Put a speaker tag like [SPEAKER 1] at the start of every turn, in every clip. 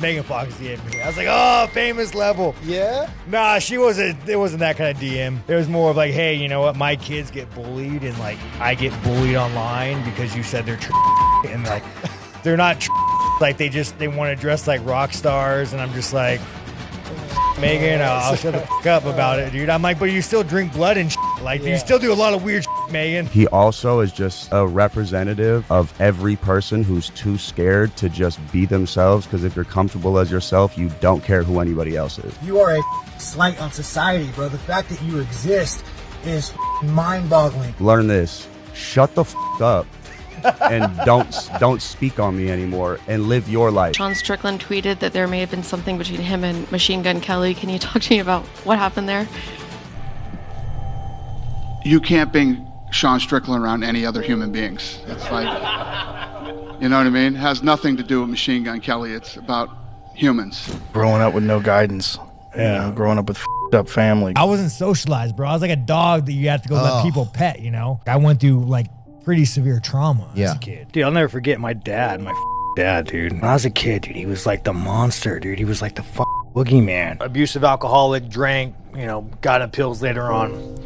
[SPEAKER 1] Megan Fox DM'd me. I was like, oh, famous level.
[SPEAKER 2] Yeah?
[SPEAKER 1] Nah, it wasn't that kind of DM. It was more of like, hey, you know what? My kids get bullied and like I get bullied online because you said they're and like they're not like they want to dress like rock stars, and I'm just like, Megan, I'll shut the fuck up about it, dude. I'm like, but you still drink blood and like you still do a lot of weird Megan.
[SPEAKER 3] He also is just a representative of every person who's too scared to just be themselves, because if you're comfortable as yourself, you don't care who anybody else is.
[SPEAKER 2] You are a slight on society, bro. The fact that you exist is mind-boggling.
[SPEAKER 3] Learn this. Shut the fuck up and don't speak on me anymore and live your life.
[SPEAKER 4] Sean Strickland tweeted that there may have been something between him and Machine Gun Kelly. Can you talk to me about what happened there?
[SPEAKER 5] You can't bring Sean Strickland around any other human beings. It's like, you know what I mean? It has nothing to do with Machine Gun Kelly. It's about humans.
[SPEAKER 6] Growing up with no guidance. Yeah. Growing up with f***ed up family.
[SPEAKER 1] I wasn't socialized, bro. I was like a dog that you have to go let people pet, you know? I went through like pretty severe trauma as a kid.
[SPEAKER 7] Dude, I'll never forget my dad, dad, dude. When I was a kid, dude, he was like the monster, dude. He was like the boogeyman. Abusive alcoholic, drank, you know, got in pills later on.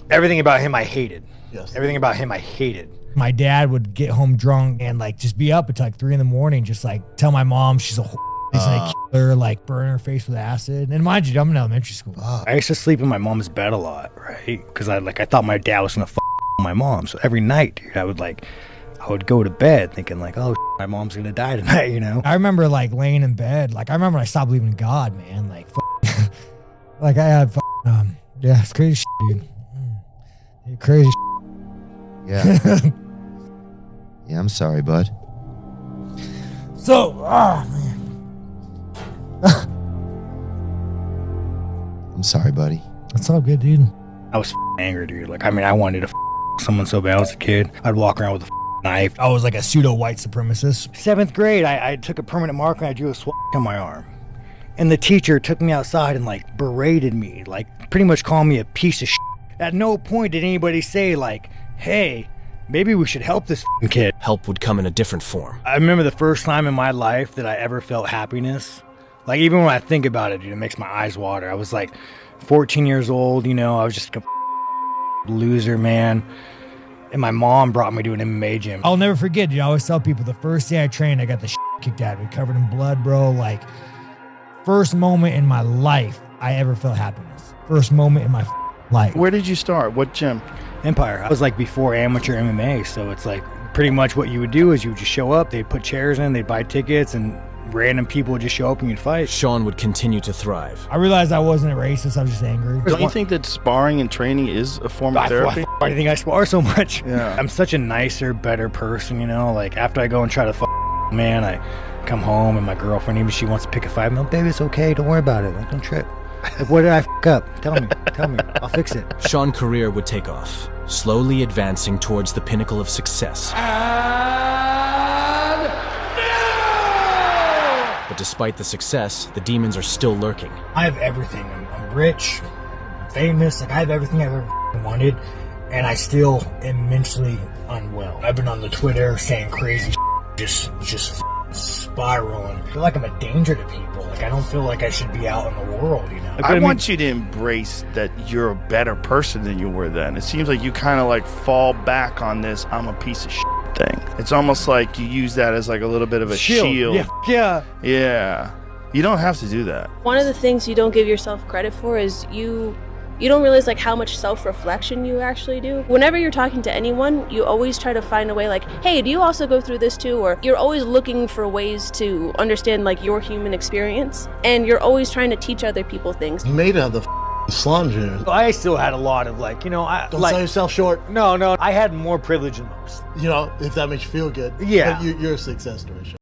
[SPEAKER 7] Everything about him I hated.
[SPEAKER 2] Yes.
[SPEAKER 7] Everything about him I hated.
[SPEAKER 1] My dad would get home drunk and like just be up until like 3 a.m, just like tell my mom she's a he's gonna kill her, like burn her face with acid. And mind you, I'm in elementary school.
[SPEAKER 7] I used to sleep in my mom's bed a lot, right? Because I thought my dad was gonna my mom. So every night, dude, I would go to bed thinking like, oh, my mom's gonna die tonight, you know?
[SPEAKER 1] I remember like laying in bed. Like I remember I stopped believing in God, man. Like, like I had, yeah, it's crazy dude. Crazy.
[SPEAKER 2] Yeah. Yeah, I'm sorry, bud.
[SPEAKER 1] So, man.
[SPEAKER 2] I'm sorry, buddy.
[SPEAKER 1] It's all good, dude.
[SPEAKER 7] I was angry, dude. Like, I mean, I wanted to someone so bad. I was a kid. I'd walk around with a knife.
[SPEAKER 1] I was like a pseudo white supremacist.
[SPEAKER 7] 7th grade, I took a permanent marker and I drew a on my arm. And the teacher took me outside and like berated me, like pretty much called me a piece of shit. At no point did anybody say like, hey, maybe we should help this kid.
[SPEAKER 8] Help would come in a different form.
[SPEAKER 7] I remember the first time in my life that I ever felt happiness. Like even when I think about it, dude, it makes my eyes water. I was like 14 years old, you know, I was just a loser, man. And my mom brought me to an MMA gym.
[SPEAKER 1] I'll never forget, dude. I always tell people the first day I trained, I got the kicked out of me, covered in blood, bro. Like, first moment in my life I ever felt happiness. First moment in my life.
[SPEAKER 6] Where did you start? What gym?
[SPEAKER 7] Empire. I was like before amateur MMA, so it's like pretty much what you would do is you would just show up, they'd put chairs in, they'd buy tickets, and random people would just show up and you'd fight.
[SPEAKER 8] Sean would continue to thrive.
[SPEAKER 1] I realized I wasn't a racist, I was just angry.
[SPEAKER 6] Don't you think that sparring and training is a form of therapy?
[SPEAKER 7] Why do you think I spar so much?
[SPEAKER 6] Yeah.
[SPEAKER 7] I'm such a nicer, better person, you know? Like after I go and try to man, I come home and my girlfriend, even if she wants to pick a fight, I'm like, baby, it's okay, don't worry about it, like, don't trip. Like, what did I up? Tell me, I'll fix it.
[SPEAKER 8] Sean's career would take off, slowly advancing towards the pinnacle of success. But despite the success, the demons are still lurking.
[SPEAKER 1] I have everything. I'm rich, I'm famous, like I have everything I've ever wanted, and I still am mentally unwell. I've been on the Twitter saying crazy just spiraling. I feel like I'm a danger to people. Like I don't feel like I should be out in the world, you know?
[SPEAKER 6] I want you to embrace that you're a better person than you were then. It seems like you kind of like fall back on this I'm a piece of shit thing. It's almost like you use that as like a little bit of a shield. Yeah. You don't have to do that.
[SPEAKER 9] One of the things you don't give yourself credit for is you don't realize like how much self-reflection you actually do. Whenever you're talking to anyone, you always try to find a way like, hey, do you also go through this too? Or you're always looking for ways to understand like your human experience, and you're always trying to teach other people things.
[SPEAKER 2] You made it out of the slum junior.
[SPEAKER 7] I still had a lot of like, you know,
[SPEAKER 2] Don't sell yourself short.
[SPEAKER 7] No, I had more privilege than most.
[SPEAKER 2] You know, if that makes you feel good.
[SPEAKER 7] Yeah.
[SPEAKER 2] But you're a success story.